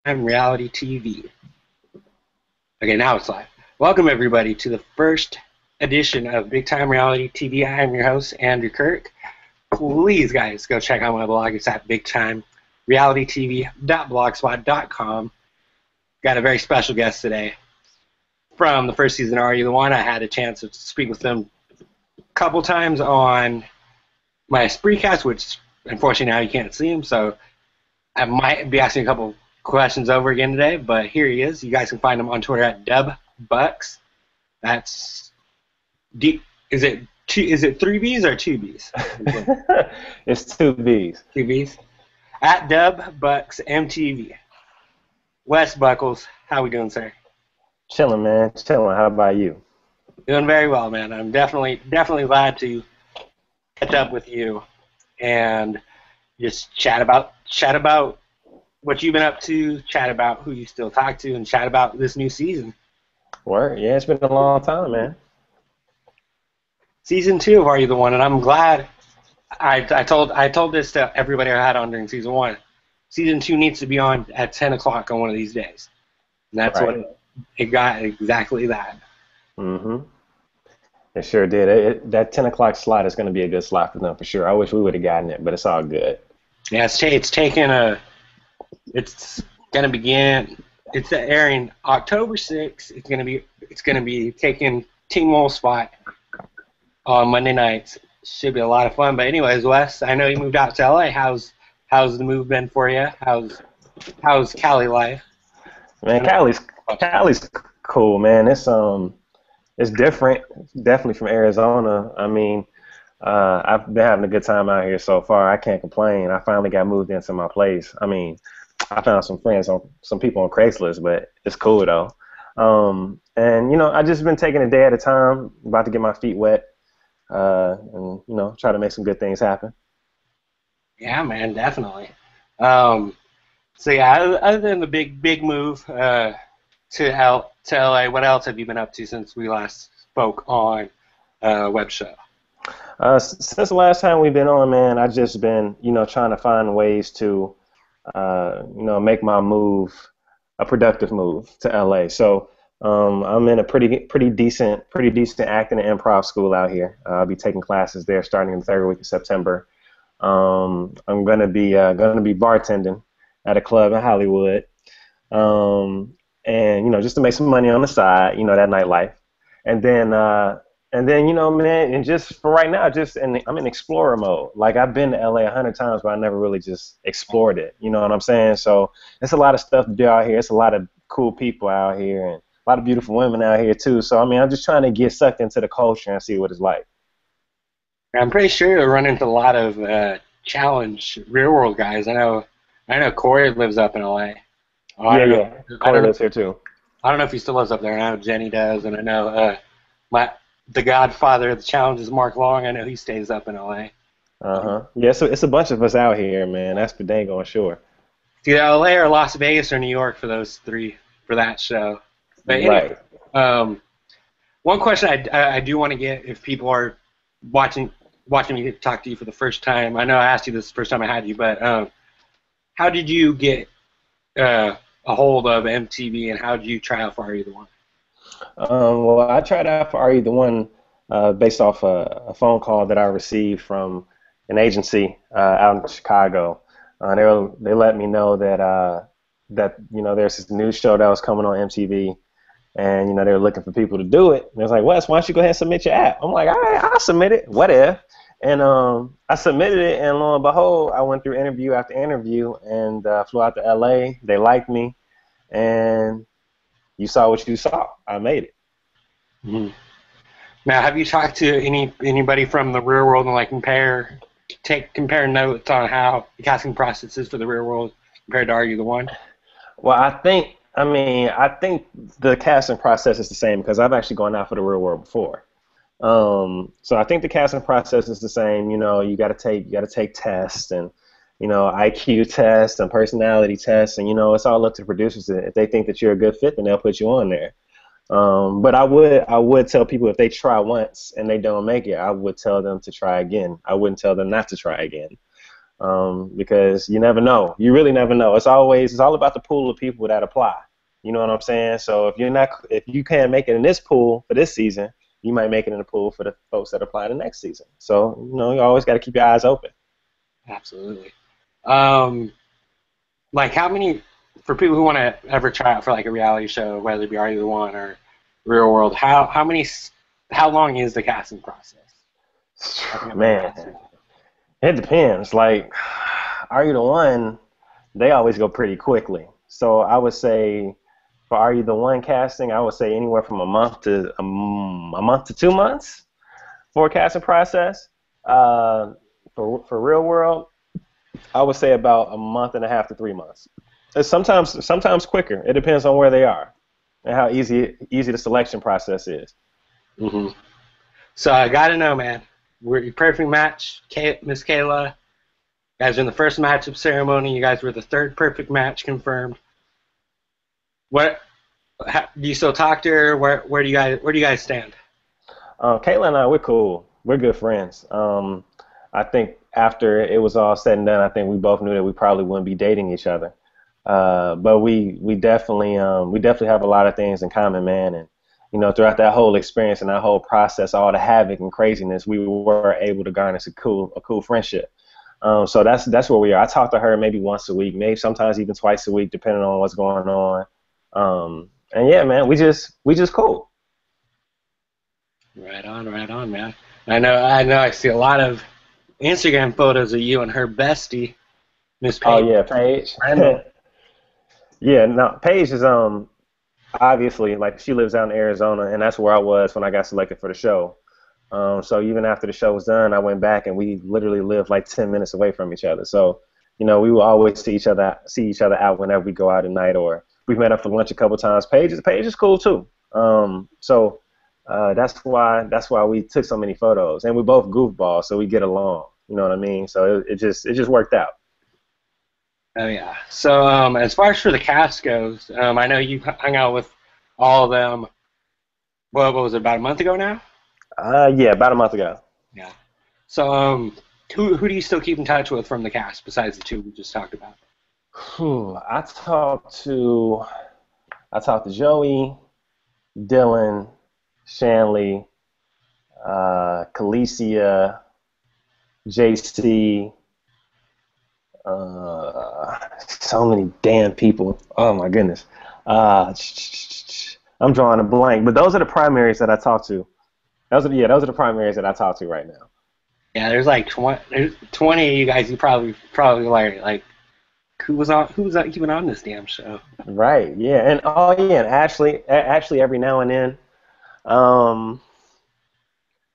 I'm reality TV. Okay, now it's live. Welcome everybody to the first edition of Big Time Reality TV. I am your host, Andrew Kirk. Please, guys, go check out my blog. It's at bigtimerealitytv.blogspot.com. Got a very special guest today from the first season. Are You the One? I had a chance to speak with them a couple times on my Spreecast, which unfortunately now you can't see him, so I might be asking a couple questions over again today, but here he is. You guys can find him on Twitter at dubbucks. That's D. Is it three B's or two B's? It's two B's. Two B's. At dubbucksmtv. Wes Buckles, how we doing, sir? Chilling, man. Chilling. How about you? Doing very well, man. I'm definitely glad to catch up with you and just chat about what you've been up to, chat about who you still talk to, and chat about this new season. Word? Yeah, it's been a long time, man. Season 2 of Are You the One? And I'm glad I told this to everybody I had on during season 1. Season 2 needs to be on at 10 o'clock on one of these days. And that's right. what it got, exactly that. Mm-hmm. It sure did. That 10 o'clock slot is going to be a good slot for them for sure. I wish we would have gotten it, but it's all good. Yeah, it's gonna begin. It's airing October 6th. It's gonna be taking Teen Wolf's spot on Monday nights. Should be a lot of fun. But anyways, Wes, I know you moved out to LA. How's the move been for you? How's Cali life? Man, Cali's cool, man. It's different, definitely from Arizona. I mean, I've been having a good time out here so far. I can't complain. I finally got moved into my place. I mean, I found some people on Craigslist, but it's cool though. And I just been taking a day at a time, about to get my feet wet, and try to make some good things happen. Yeah, man, definitely. So yeah, other than the big move to LA, what else have you been up to since we last spoke on Web Show? Since the last time we've been on, man, I've just been trying to find ways to make my move a productive move to LA. So I'm in a pretty decent acting and improv school out here. I'll be taking classes there starting in the third week of September. I'm gonna be bartending at a club in Hollywood, and just to make some money on the side, that nightlife, and then man, and just for right now, I'm in explorer mode. Like, I've been to LA 100 times, but I never really just explored it. You know what I'm saying? So it's a lot of stuff to do out here. It's a lot of cool people out here and a lot of beautiful women out here too. So I mean, I'm just trying to get sucked into the culture and see what it's like. I'm pretty sure you'll run into a lot of challenge real world guys. I know Corey lives up in LA. Yeah. Corey lives here too. I don't know if he still lives up there. I know Jenny does, and I know the godfather of the challenge is Mark Long. I know he stays up in LA. Yeah, so it's a bunch of us out here, man. That's for dang on sure. It's either LA or Las Vegas or New York for those three for that show. But anyway, right. One question I do want to get, if people are watching me talk to you for the first time. I know I asked you this the first time I had you, but how did you get a hold of MTV, and how did you try out for Are You the One? Well, I tried out for Are You the One based off a phone call that I received from an agency out in Chicago. They let me know that there's this new show that was coming on MTV, and they were looking for people to do it. And they was like, Wes, why don't you go ahead and submit your app? I'm like, all right, I'll submit it. What if? And I submitted it, and lo and behold, I went through interview after interview and flew out to LA. They liked me, and you saw what you saw. I made it. Mm-hmm. Now, have you talked to anybody from the real world and compare notes on how the casting process is for the real world compared to Are You the One? Well, I think the casting process is the same because I've actually gone out for the real world before. So I think the casting process is the same. You got to take tests and IQ tests and personality tests, and it's all up to the producers. If they think that you're a good fit, then they'll put you on there. But I would tell people, if they try once and they don't make it, I would tell them to try again. I wouldn't tell them not to try again. because you never know. You really never know. It's all about the pool of people that apply. You know what I'm saying? So if you can't make it in this pool for this season, you might make it in the pool for the folks that apply the next season. So, you always got to keep your eyes open. Absolutely. Like how many, for people who want to ever try out for like a reality show, whether it be Are You the One or Real World, how long is the casting process? Man, it depends. Like, Are You the One? They always go pretty quickly. So I would say for Are You the One casting, I would say anywhere from a month to 2 months for a casting process. For Real World, I would say about a month and a half to 3 months. It's sometimes quicker. It depends on where they are and how easy the selection process is. Mm-hmm. So I gotta know, man. We're your perfect match, Miss Kayla. You guys are in the first matchup ceremony. You guys were the third perfect match confirmed. Do you still talk to her? Where do you guys stand? Kayla and I, we're cool. We're good friends. I think after it was all said and done, I think we both knew that we probably wouldn't be dating each other. But we definitely have a lot of things in common, man. And throughout that whole experience and that whole process, all the havoc and craziness, we were able to garnish a cool friendship. So that's where we are. I talk to her maybe once a week, maybe sometimes even twice a week, depending on what's going on. And yeah, man, we just cool. Right on, man. I know. I see a lot of Instagram photos of you and her bestie, Miss Paige. Oh yeah, Paige. Yeah, no, Paige is obviously, like, she lives out in Arizona, and that's where I was when I got selected for the show. So even after the show was done, I went back, and we literally lived like 10 minutes away from each other. So we will always see each other out whenever we go out at night, or we've met up for lunch a couple times. Paige is cool too. So that's why we took so many photos, and we're both goofballs, so we get along. You know what I mean? So it just worked out. Oh yeah. So as far as for the cast goes, I know you hung out with all of them. What was it, about a month ago now? Yeah, about a month ago. Yeah. So who do you still keep in touch with from the cast besides the two we just talked about? I talked to Joey, Dylan, Shanley, Khaleesi, JC. So many damn people. Oh my goodness. I'm drawing a blank, but those are the primaries that I talk to. Those are the primaries that I talk to right now. Yeah, there's like 20 of you guys. You probably like who's even on this damn show? Right. Yeah. And and Ashley every now and then. And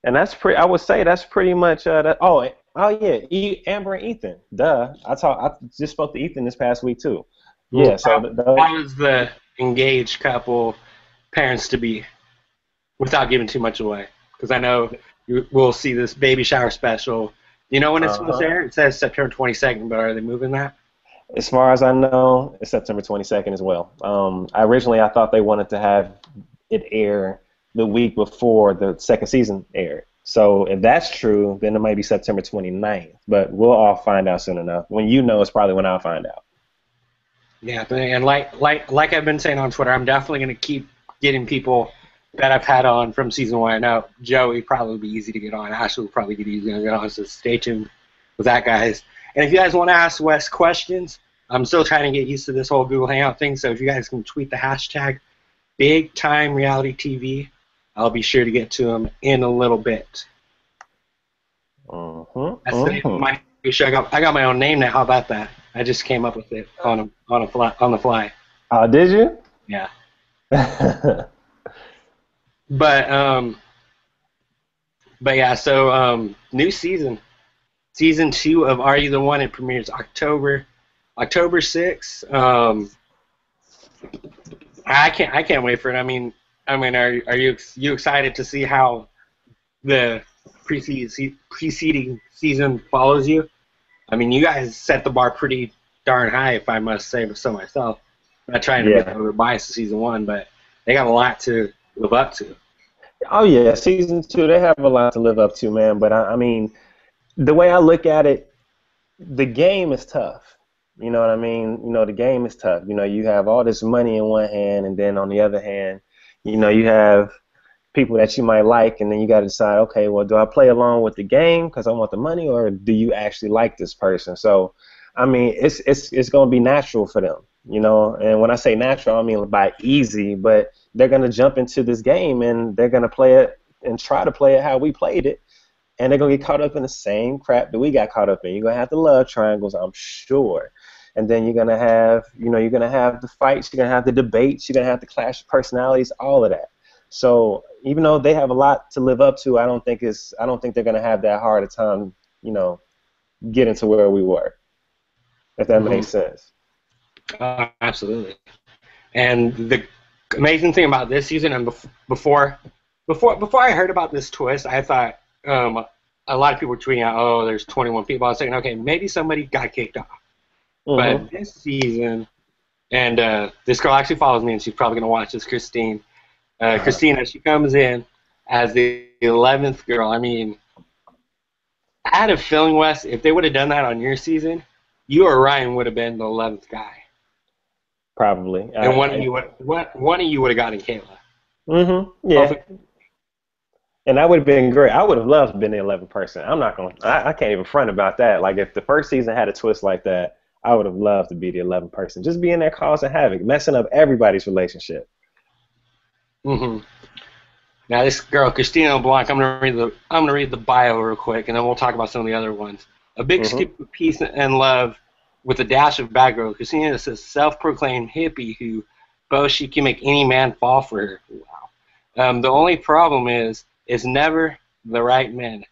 that's pretty. I would say that's pretty much that. Oh yeah, Amber and Ethan. Duh. I just spoke to Ethan this past week too. Yeah. So how was the engaged couple, parents to be, without giving too much away? Because I know we'll see this baby shower special. You know when it's supposed to air? It says September 22nd, but are they moving that? As far as I know, it's September 22nd as well. I thought they wanted to have it air the week before the second season aired. So if that's true, then it might be September 29th. But we'll all find out soon enough. When it's probably when I'll find out. Yeah, and like I've been saying on Twitter, I'm definitely going to keep getting people that I've had on from season one. I know Joey probably be easy to get on. Ashley will probably get easy to get on, so stay tuned with that, guys. And if you guys want to ask Wes questions, I'm still trying to get used to this whole Google Hangout thing, so if you guys can tweet the hashtag Big Time Reality TV, I'll be sure to get to them in a little bit. That's the name of my show. I got my own name now. How about that? I just came up with it on the fly. Did you? Yeah. But yeah. So new season 2 of Are You the One? It premieres October 6th. I can't wait for it. I mean, are you excited to see how the preceding season follows you? I mean, you guys set the bar pretty darn high, if I must say so myself. I'm not trying to be biased to season 1, but they got a lot to live up to. Oh yeah, season 2 they have a lot to live up to, man. But I mean, the way I look at it, the game is tough. You know what I mean? You know, the game is tough. You know, you have all this money in one hand, and then on the other hand, you know, you have people that you might like, and then you got to decide, okay, well, do I play along with the game because I want the money, or do you actually like this person? So, I mean, it's going to be natural for them, you know. And when I say natural, I mean by easy, but they're going to jump into this game and they're going to play it and try to play it how we played it, and they're going to get caught up in the same crap that we got caught up in. You're going to have the love triangles, I'm sure. And then you're going to have, you know, you're going to have the fights, you're going to have the debates, you're going to have the clash of personalities, all of that. So even though they have a lot to live up to, I don't think they're going to have that hard a time, you know, getting to where we were, if that makes sense. Absolutely. And the amazing thing about this season, and before I heard about this twist, I thought a lot of people were tweeting out, oh, there's 21 people. I was thinking, okay, maybe somebody got kicked off. But this season, and this girl actually follows me, and she's probably going to watch this, Christine. Christina, she comes in as the 11th girl. I mean, I had a feeling, Wes, if they would have done that on your season, you or Ryan would have been the 11th guy. Probably. And one of you would have gotten Kayla. Yeah. And that would have been great. I would have loved to be the 11th person. I can't even front about that. Like, if the first season had a twist like that, I would have loved to be the 11th person. Just being there causing havoc, messing up everybody's relationship. Now this girl, Christina LeBlanc, I'm gonna read the bio real quick, and then we'll talk about some of the other ones. A big scoop of peace and love with a dash of bad girl. Christina is a self-proclaimed hippie who boasts she can make any man fall for her. Wow. The only problem is never the right men.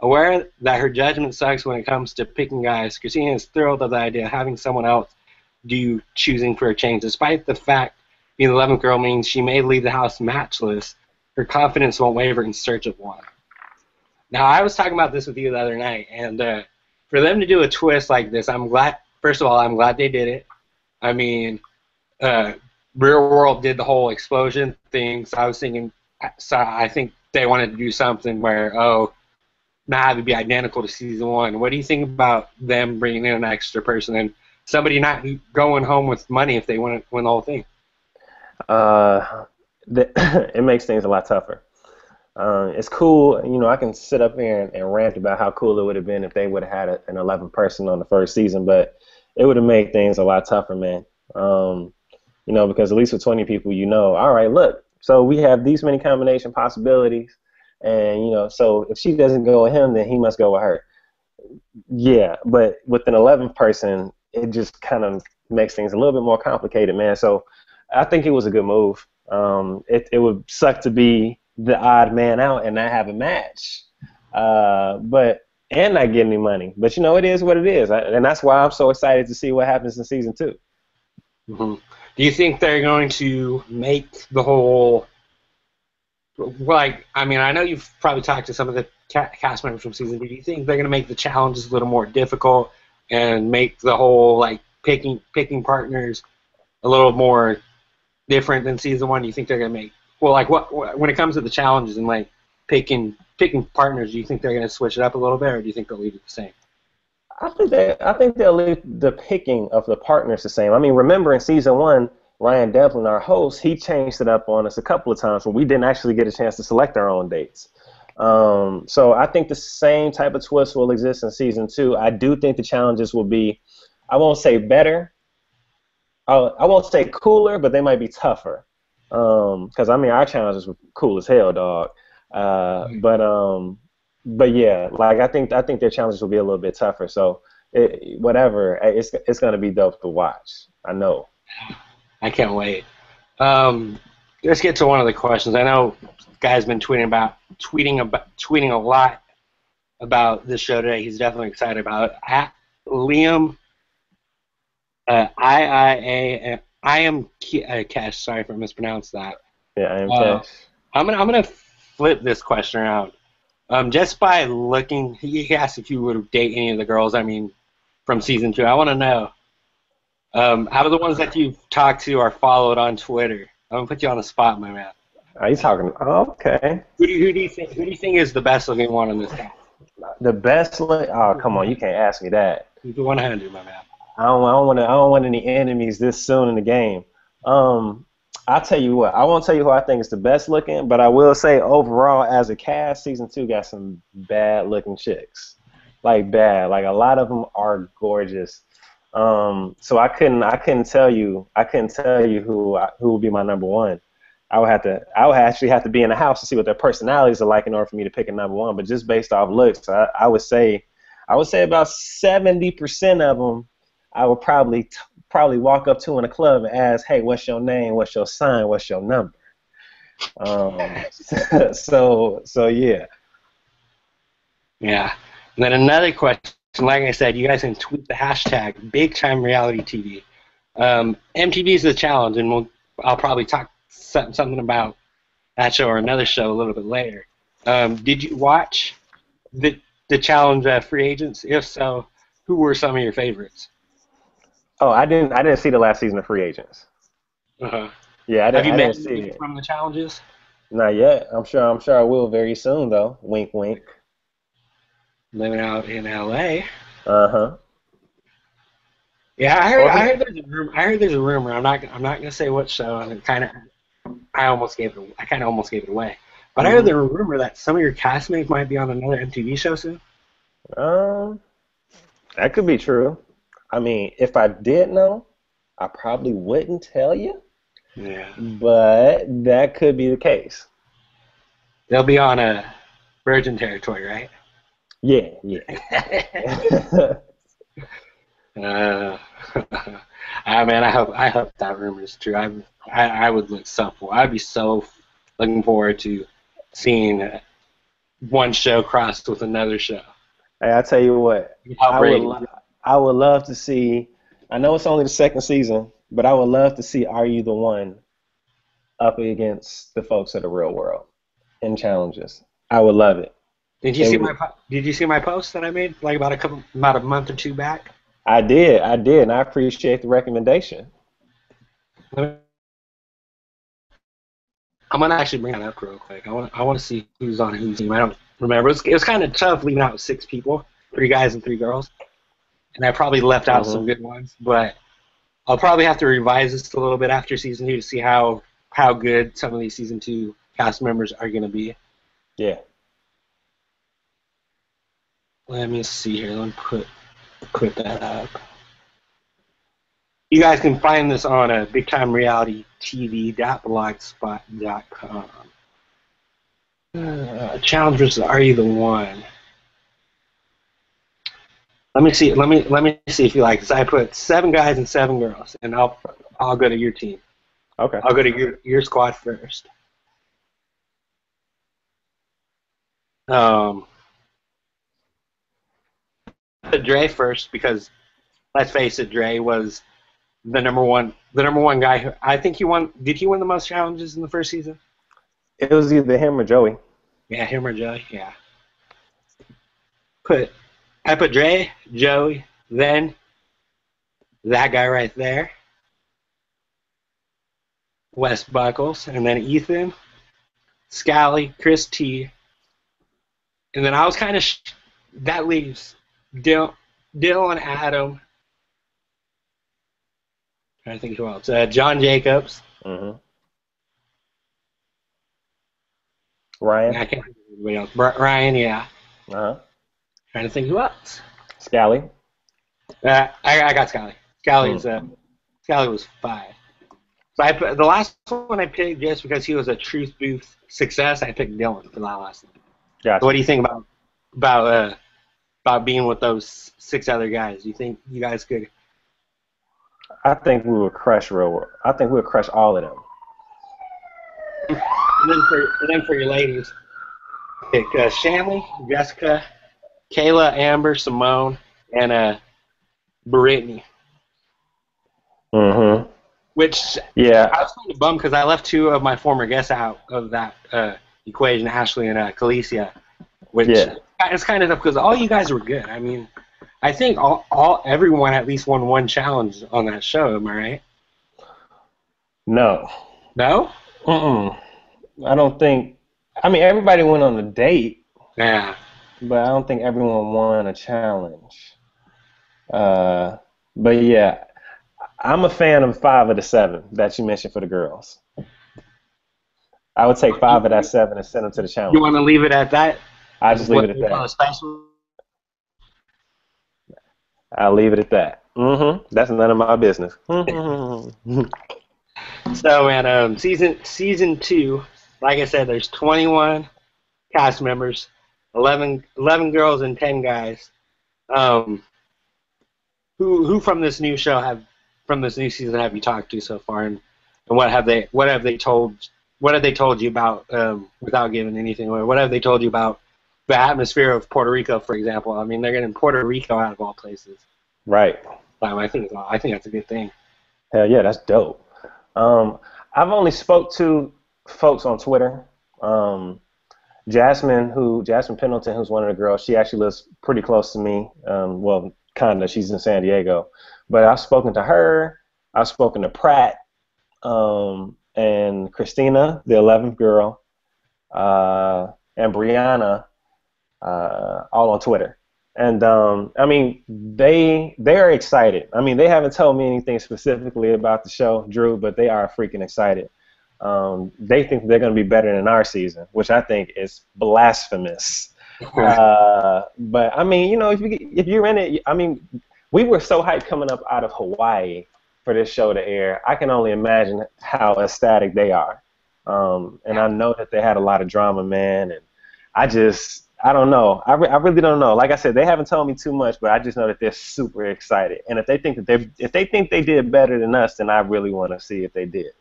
Aware that her judgment sucks when it comes to picking guys, Christina is thrilled at the idea of having someone else do choosing for a change, despite the fact being the 11th girl means she may leave the house matchless. Her confidence won't waver in search of one. Now, I was talking about this with you the other night, and for them to do a twist like this, I'm glad. First of all, I'm glad they did it. I mean, Real World did the whole explosion thing, so I was thinking. So I think they wanted to do something where, not have it be identical to season one. What do you think about them bringing in an extra person and somebody not going home with money if they want to win the whole thing? It makes things a lot tougher. It's cool, you know, I can sit up here and rant about how cool it would have been if they would have had an 11th person on the first season, but it would have made things a lot tougher, man. You know, because at least with 20 people, you know, all right, look, so we have these many combination possibilities, and, you know, so if she doesn't go with him, then he must go with her. Yeah, but with an 11th person, it just kind of makes things a little bit more complicated, man. So I think it was a good move. It would suck to be the odd man out and not have a match, and not get any money. But, you know, it is what it is, and that's why I'm so excited to see what happens in season 2. Do you think they're going to make the whole, like, I mean, I know you've probably talked to some of the cast members from season 2. Do you think they're going to make the challenges a little more difficult and make the whole, like, picking partners a little more different than season 1? Do you think they're going to make, well, like, what when it comes to the challenges and, like, picking partners, do you think they're going to switch it up a little bit, or do you think they'll leave it the same? I think they'll leave the picking of the partners the same. I mean, remember in season 1, Ryan Devlin, our host, he changed it up on us a couple of times where we didn't actually get a chance to select our own dates. So I think the same type of twist will exist in season 2. I do think the challenges will be, I won't say better, I won't say cooler, but they might be tougher. Because, I mean, our challenges were cool as hell, dog. But yeah, like I think their challenges will be a little bit tougher. So it's gonna be dope to watch. I know. I can't wait. Let's get to one of the questions. I know guy's been tweeting a lot about this show today. He's definitely excited about it. At Liam, I am Cash. Sorry if I mispronounced that. Yeah, I am Cash. I'm gonna flip this question around. Just by looking, he asked if you would date any of the girls. I mean, from season 2. I want to know. Out of the ones that you've talked to or followed on Twitter, I'm gonna put you on the spot, my man. Are you talking? Oh, okay. Who do you think is the best looking one on this cast? The best look? Oh, come on, you can't ask me that. Keep it 100, my man. I don't want any enemies this soon in the game. I'll tell you what. I won't tell you who I think is the best looking, but I will say overall, as a cast, season 2 got some bad looking chicks, like bad. Like a lot of them are gorgeous. So I couldn't tell you who would be my number one. I would actually have to be in the house to see what their personalities are like in order for me to pick a number one. But just based off looks, I would say about 70% of them, I would probably walk up to in a club and ask, "Hey, what's your name? What's your sign? What's your number?" So yeah. Yeah. And then another question, like I said, you guys can tweet the hashtag Big Time Reality TV. MTV is the challenge, and I'll probably talk something about that show or another show a little bit later. Did you watch the challenge Free Agents? If so, who were some of your favorites? Oh, I didn't see the last season of Free Agents. Uh-huh. Yeah, Have you I met didn't see anybody it. from the challenges? Not yet. I'm sure I will very soon though. Wink, wink. Living out in LA. Uh-huh. Yeah, Well, I heard there's a rumor. I'm not gonna say what show. And I kind of almost gave it away. But I heard mhm. there's a rumor that some of your castmates might be on another MTV show soon. Um, that could be true. I mean, if I did know, I probably wouldn't tell you, Yeah. but that could be the case. They'll be on a Virgin territory, right? Yeah, yeah. uh, man, I hope that rumor is true. I would look so forward. I'd be so looking forward to seeing one show crossed with another show. Hey, I tell you what, Outrageous. I would love to see. I know it's only the second season, but I would love to see Are You the One up against the folks of the real world in challenges. I would love it. It would, Did you see my post that I made like about a month or two back? I did, and I appreciate the recommendation. I'm gonna actually bring that up real quick. I want to see who's on whose team. I don't remember. It was kind of tough leaving out 6 people, 3 guys and 3 girls, and I probably left out some Hmm. good ones. But I'll probably have to revise this a little bit after season 2 to see how good some of these season 2 cast members are gonna be. Yeah. Let me see here. Let me put that up. You guys can find this on bigtimerealitytv.blogspot.com. Challenge versus Are You the One? Let me see. Let me see if you like this. I put 7 guys and 7 girls, and I'll go to your team. Okay. I'll go to your squad first. Put Dre first because let's face it, Dre was the number one guy. I think he won. Did he win the most challenges in the first season? It was either him or Joey. Yeah, him or Joey. Yeah. I put Dre, Joey, then that guy right there, Wes Buckles, and then Ethan, Scally, Chris T, and then I was kind of that leaves Dill and Adam. Trying to think who else. John Jacobs. Hmm. Ryan. I can't think of anybody else. Ryan, yeah. Uh-huh. Trying to think who else. Scally. I got Scally. Hmm. Scally was 5. So the last one I picked just because he was a Truth Booth success. I picked Dylan for that last one. So what Gotcha. do you think about being with those 6 other guys? Do you think you guys could? I think we would crush real world. I think we would crush all of them. And then for your ladies, pick Shanley, Jessica, Kayla, Amber, Simone, and Brittany. Hmm. Which Yeah. I was kind of bummed because I left 2 of my former guests out of that equation, Ashley and Calicia. Which Yeah. it's kind of tough because all you guys were good. I mean, I think everyone at least won one challenge on that show. Am I right? No. No? Mm-mm. I don't think. I mean, everybody went on a date, Yeah. but I don't think everyone won a challenge. Uh, but yeah, I'm a fan of 5 of the 7 that you mentioned for the girls. I would take 5 of that 7 and send them to the You want challenge. to leave it at that? I just leave What it at they call a that. special? I'll leave it at that. That's none of my business. So, man, season two, like I said, there's 21 cast members, 11 girls and 10 guys. Um, who from this new show have from this new season have you talked to so far, and what have they told you about without giving anything away? What have they told you about the atmosphere of Puerto Rico, for example? I mean, they're getting Puerto Rico out of all places. Right. I think that's a good thing. Hell yeah, that's dope. Um, I've only spoke to folks on Twitter. Um, Jasmine Pendleton, who's one of the girls, she actually lives pretty close to me. Well, kinda. She's in San Diego, but I've spoken to her. I've spoken to Pratt, and Christina, the 11th girl, and Brianna, all on Twitter. And I mean, they're excited. I mean, they haven't told me anything specifically about the show, Drew, but they are freaking excited. They think they're going to be better than our season, which I think is blasphemous. But I mean, if you're in it, I mean, we were so hyped coming up out of Hawaii for this show to air. I can only imagine how ecstatic they are. And I know that they had a lot of drama, man. And I don't know. I really don't know. Like I said, they haven't told me too much, but I just know that they're super excited. And if they think they did better than us, then I really want to see if they did.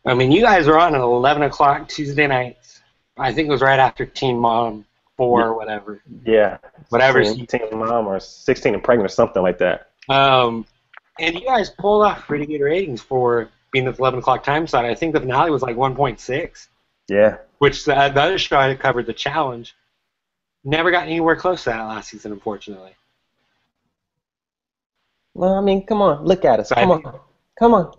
I mean, you guys were on at 11 o'clock Tuesday nights. I think it was right after Teen Mom 4 or whatever. Yeah, Whatever. teen mom or 16 and pregnant or something like that. And you guys pulled off pretty good ratings for being at the 11 o'clock time slot. I think the finale was like 1.6, Yeah. which the other show I covered, The Challenge, never got anywhere close to that last season, unfortunately. Well, I mean, come on, look at us. So Come on, come on.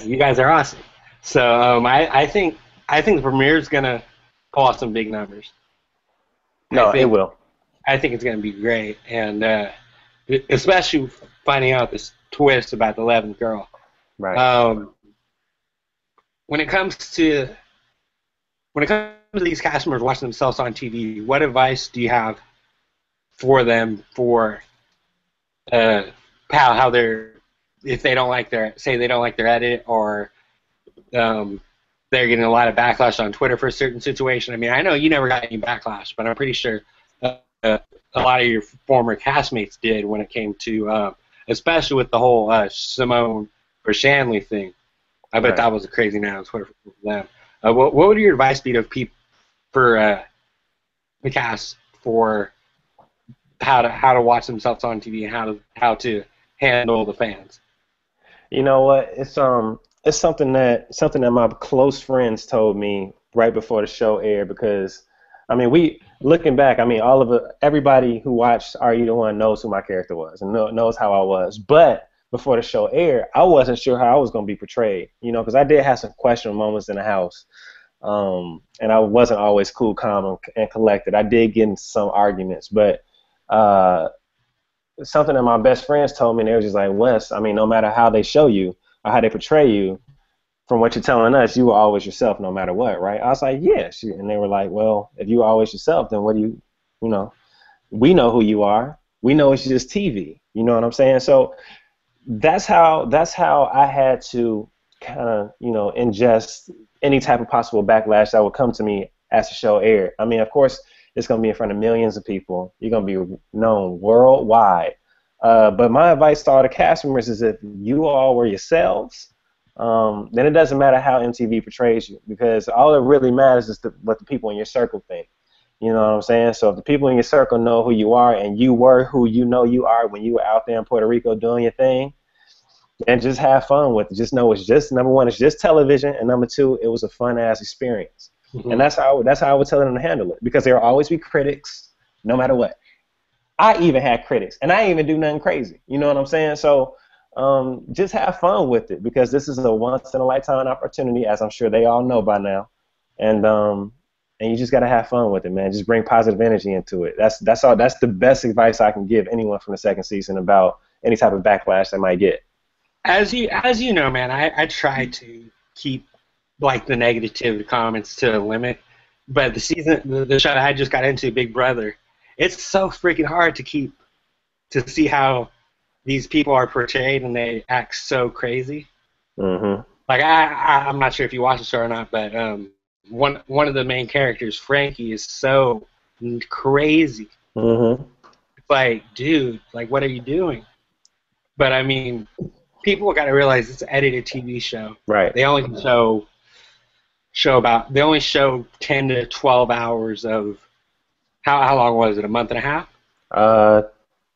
you guys are awesome. So I think the premiere is gonna pull off some big numbers. No, it will. I think it's gonna be great, and especially finding out this twist about the 11th girl. Right. When it comes to these customers watching themselves on TV, what advice do you have for them for how they're if they don't like their edit, or they're getting a lot of backlash on Twitter for a certain situation? I mean, I know you never got any backlash, but I'm pretty sure a lot of your former castmates did when it came to, especially with the whole Simone or Shanley thing. I bet that was a crazy night on Twitter for them. What would your advice be to people for the cast for how to watch themselves on TV and how to handle the fans? You know what? It's something that my close friends told me right before the show aired, because I mean, looking back, I mean, everybody who watched Are You the One knows who my character was and knows how I was. But before the show aired, I wasn't sure how I was going to be portrayed, because I did have some questionable moments in the house. And I wasn't always cool, calm, and collected. I did get in some arguments, but something that my best friends told me, they were just like, Wes, I mean, no matter how they show you or how they portray you, from what you're telling us, you were always yourself no matter what, right? I was like, yeah. And they were like, well, if you were always yourself, then what do we know who you are. We know it's just TV. You know what I'm saying? So that's how I had to kind of, ingest any type of possible backlash that would come to me as the show aired. I mean, of course, it's going to be in front of millions of people. You're going to be known worldwide. But my advice to all the cast members is, if you all were yourselves, then it doesn't matter how MTV portrays you, because all it really matters is what the people in your circle think. You know what I'm saying? So if the people in your circle know who you are, and you were who you know you are when you were out there in Puerto Rico doing your thing, and just have fun with it. Just know it's just, number one, it's just television, and number two, it was a fun ass experience. Mm-hmm. And that's how I would tell them to handle it, because there will always be critics, no matter what. I even had critics, and I didn't even do nothing crazy. You know what I'm saying? So just have fun with it, because this is a once in a lifetime opportunity, as I'm sure they all know by now. And and you just gotta have fun with it, man. Just bring positive energy into it. That's all. That's the best advice I can give anyone from the second season about any type of backlash they might get. As you know, man, I try to keep like the negative comments to a limit, but the show I just got into, Big Brother, it's so freaking hard to see how these people are portrayed and they act so crazy. Mm-hmm. Like I'm not sure if you watch the show or not, but one of the main characters, Frankie, is so crazy. Mm-hmm. It's like, dude, like what are you doing? But I mean, people got to realize it's an edited TV show. Right. They only they only show 10 to 12 hours of how long was it? A month and a half?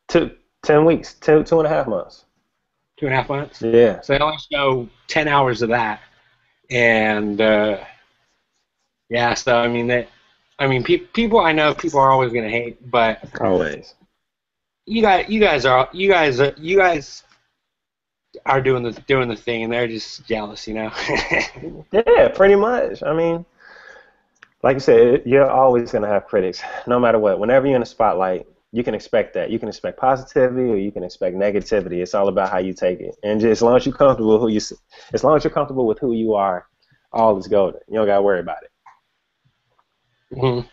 10 weeks, 2.5 months. 2.5 months? Yeah. So they only show 10 hours of that, and yeah. So people I know people are always gonna hate, but Always. you guys are doing the thing, and they're just jealous, you know. Yeah, pretty much. I mean, like you said, you're always going to have critics, no matter what. Whenever you're in the spotlight, you can expect that. You can expect positivity or you can expect negativity. It's all about how you take it. And just as long as you're comfortable with who you are, all is golden. You don't got to worry about it. Mm-hmm.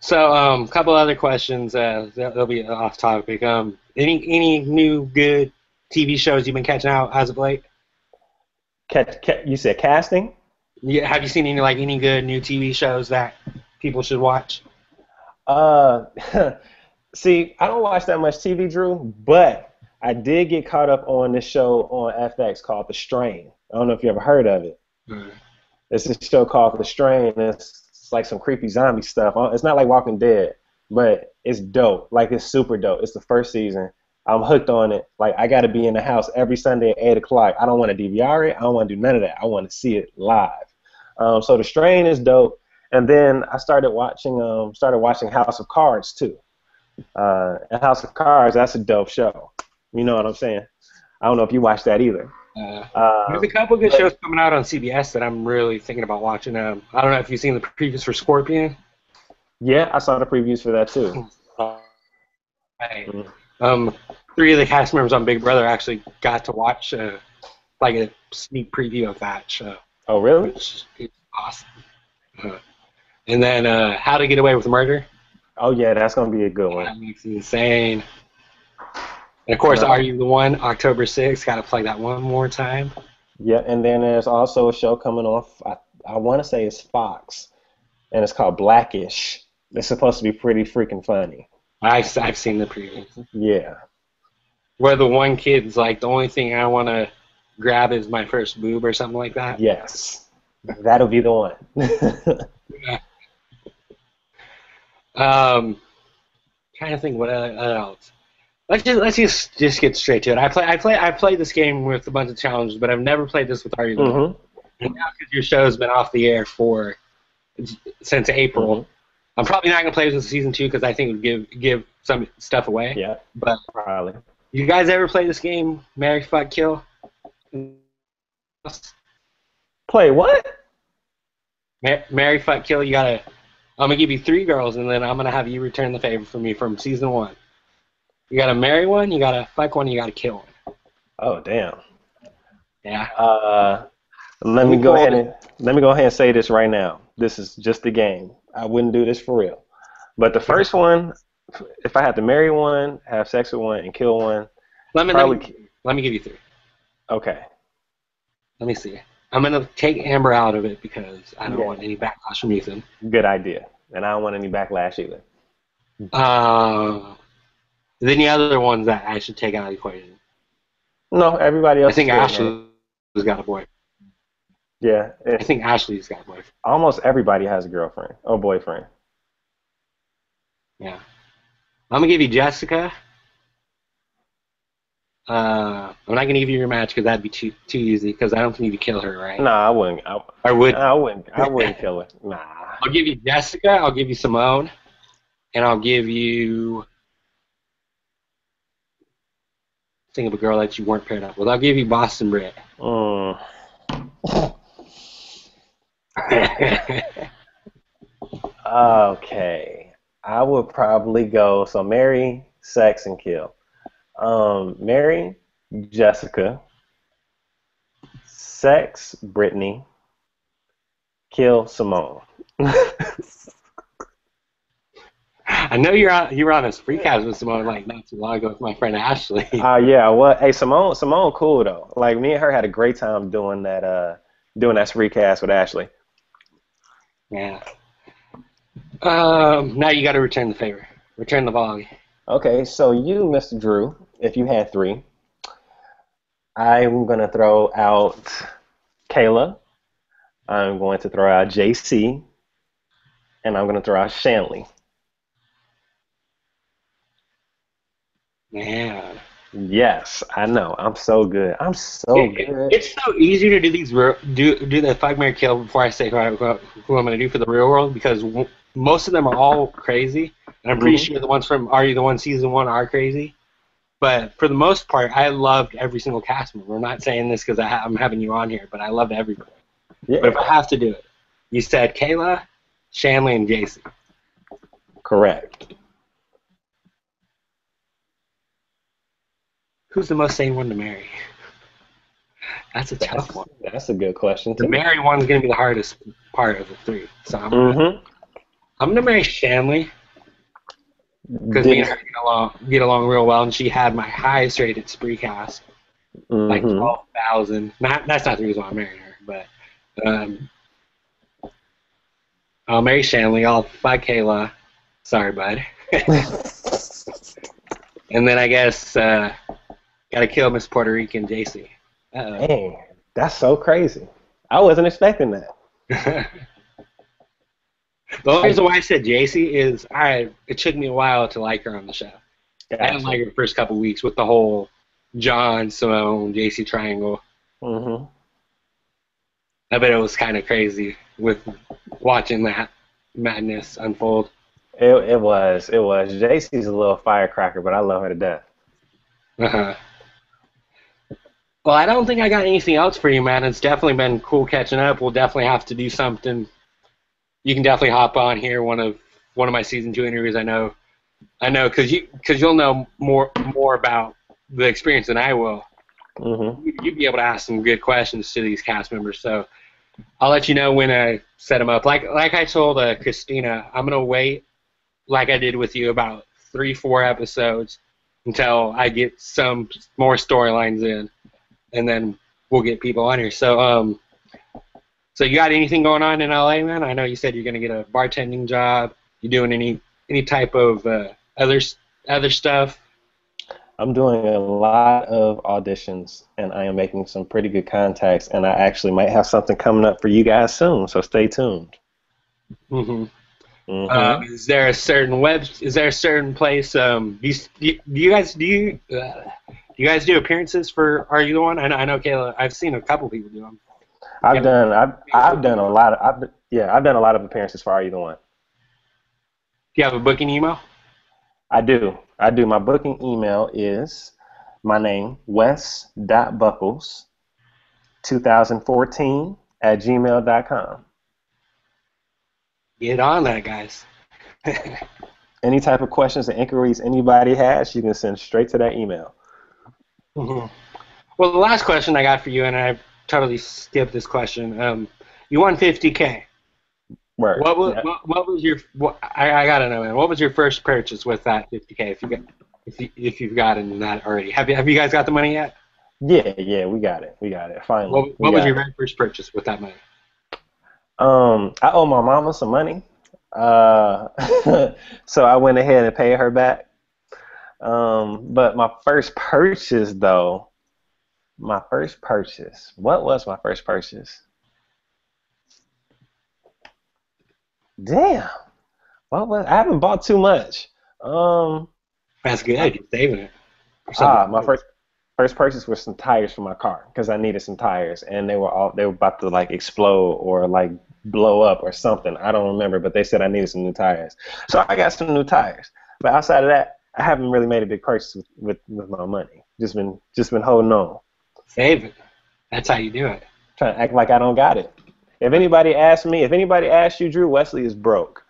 So, a couple other questions. They'll be off topic. Any new good TV shows you've been catching out as of late? You said casting? Yeah, have you seen any good new TV shows that people should watch? See, I don't watch that much TV, Drew, but I did get caught up on this show on FX called The Strain. I don't know if you ever heard of it. Mm-hmm. It's this show called The Strain. It's like some creepy zombie stuff. It's not like Walking Dead, but it's dope. Like, it's super dope. It's the first season. I'm hooked on it. Like, I got to be in the house every Sunday at 8 o'clock. I don't want to DVR it. I don't want to do none of that. I want to see it live. So The Strain is dope. And then I started watching House of Cards too. And House of Cards, that's a dope show. You know what I'm saying? I don't know if you watched that either. There's a couple of good shows coming out on CBS that I'm really thinking about watching. I don't know if you've seen the previews for Scorpion. Yeah, I saw the previews for that too. Right. 3 of the cast members on Big Brother actually got to watch like a sneak preview of that show. Oh, really? Which is awesome. And then How to Get Away with Murder. Oh, yeah, that's going to be a good one. That makes it insane. And, of course, Are You the One? October 6th. Got to play that one more time. Yeah, and then there's also a show coming off, I want to say it's Fox, and it's called Blackish. It's supposed to be pretty freaking funny. I've seen the previews. Yeah. Where the one kid's like, the only thing I want to grab is my first boob or something like that. Yes. That'll be the one. Yeah. Trying to think what else. Let's just get straight to it. I played this game with a bunch of challenges, but I've never played this with Are You the One? And now because your show's been off the air since April, mm-hmm. I'm probably not gonna play this in season 2 because I think it would give some stuff away. Yeah, but probably. You guys ever play this game, Marry, Fuck, Kill? Play what? Marry, Fuck, Kill. I'm gonna give you 3 girls, and then I'm gonna have you return the favor for me from season 1. You gotta marry one, you gotta fuck one, you gotta kill one. Oh, damn. Yeah. Let me go ahead and say this right now. This is just a game. I wouldn't do this for real. But the first one, if I had to marry one, have sex with one, and kill one, let me give you 3. Okay. Let me see. I'm gonna take Amber out of it because I don't want any backlash from Ethan. Good idea. And I don't want any backlash either. Then the other ones that I should take out of the equation. No, everybody else. I think Ashley's got a boy. Yeah. I think Ashley's got a boyfriend. Almost everybody has a girlfriend or boyfriend. Yeah. I'm gonna give you Jessica. I'm not gonna give you your match because that'd be too easy. Because I don't think you could kill her, right? Nah, I wouldn't. I wouldn't kill her. Nah. I'll give you Jessica. I'll give you Simone, and I'll give you. Think of a girl that you weren't paired up with. I'll give you Boston Britt. Okay. I would probably go, so marry, sex, and kill. Marry Jessica, sex Brittany, kill Simone. I know you were on a free cast with Simone like not too long ago with my friend Ashley. Yeah, well, hey, Simone, cool though. Like me and her had a great time doing that spree cast with Ashley. Yeah. Now you got to return the favor. Return the volley. Okay, so you, Mr. Drew, if you had three, I'm gonna throw out Kayla. I'm going to throw out JC, and I'm gonna throw out Shanley. Man. Yes, I know. I'm so good. I'm so good. It's so easy to do these do the fuck Mary kill before I say who I'm going to do for the real world because most of them are all crazy, and I'm pretty sure the ones from Are You the One season 1 are crazy. But for the most part, I loved every single cast member. I'm not saying this because I'm having you on here, but I loved everybody. Yeah. But if I have to do it, you said Kayla, Shanley, and JC. Correct. Who's the most sane one to marry? That's a tough one. That's a good question too. The marry one's going to be the hardest part of the three. So I'm going to marry Shanley because me and her get along real well, and she had my highest rated spree cast, like 12,000. That's not the reason why I'm marrying her, but I'll marry Shanley. I'll fuck Kayla. Sorry, bud. And then I guess gotta kill Miss Puerto Rican JC. Dang, that's so crazy. I wasn't expecting that. The only reason why I said JC is it took me a while to like her on the show. Gotcha. I didn't like her the first couple of weeks with the whole John, Simone, JC triangle. I bet it was kind of crazy with watching that madness unfold. It was. JC's a little firecracker, but I love her to death. Well, I don't think I got anything else for you, man. It's definitely been cool catching up. We'll definitely have to do something. You can definitely hop on here one of my season 2 interviews. I know, because you'll know more about the experience than I will. You'd be able to ask some good questions to these cast members. So I'll let you know when I set them up. Like I told Christina, I'm gonna wait, like I did with you, about 3-4 episodes until I get some more storylines in, and then we'll get people on here. So so you got anything going on in LA, man? I know you said you're gonna get a bartending job. You doing any type of other stuff? I'm doing a lot of auditions, and I am making some pretty good contacts, and I actually might have something coming up for you guys soon. So stay tuned. Is there a certain place? Do you guys do appearances for Are You the One? I know Kayla. I've seen a couple people do them. I've done a lot of appearances for Are You the One. Do you have a booking email? I do. My booking email is my name, wes.buckles2014@gmail.com. Get on that, guys. Any type of questions or inquiries anybody has, you can send straight to that email. Well, the last question I got for you, and I totally skipped this question. You won $50K. Word. What was your? I gotta know, man. What was your first purchase with that $50K? If you've gotten that already, have you guys got the money yet? Yeah, we got it. Finally. What was your very first purchase with that money? I owe my mama some money, so I went ahead and paid her back. But my first purchase, though, what was my first purchase? Damn. I haven't bought too much. That's good. You're saving it. My first purchase was some tires for my car because I needed some tires, and they were about to like explode or like blow up or something. I don't remember, but they said I needed some new tires, so I got some new tires. But outside of that, I haven't really made a big purchase with my money. Just been holding on. Save it. That's how you do it. Trying to act like I don't got it. If anybody asks you, Drew, Wesley is broke.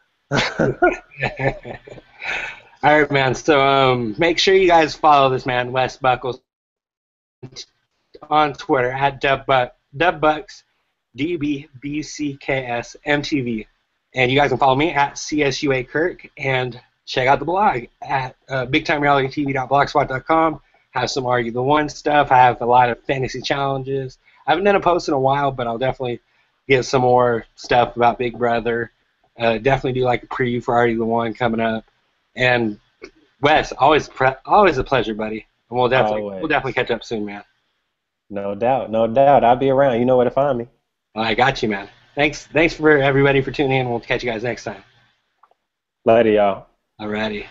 All right, man. So make sure you guys follow this man, Wes Buckles, on Twitter at Dubbucks, DUBBCKS and you guys can follow me at CSUA Kirk and check out the blog at bigtimerealitytv.blogspot.com. Have some Argue the One stuff. I have a lot of fantasy challenges. I haven't done a post in a while, but I'll definitely get some more stuff about Big Brother. Definitely do like a preview for Argue the One coming up. And Wes, always a pleasure, buddy. And we'll definitely catch up soon, man. No doubt, no doubt. I'll be around. You know where to find me. I got you, man. Thanks for everybody for tuning in. We'll catch you guys next time. Later, y'all. Alrighty.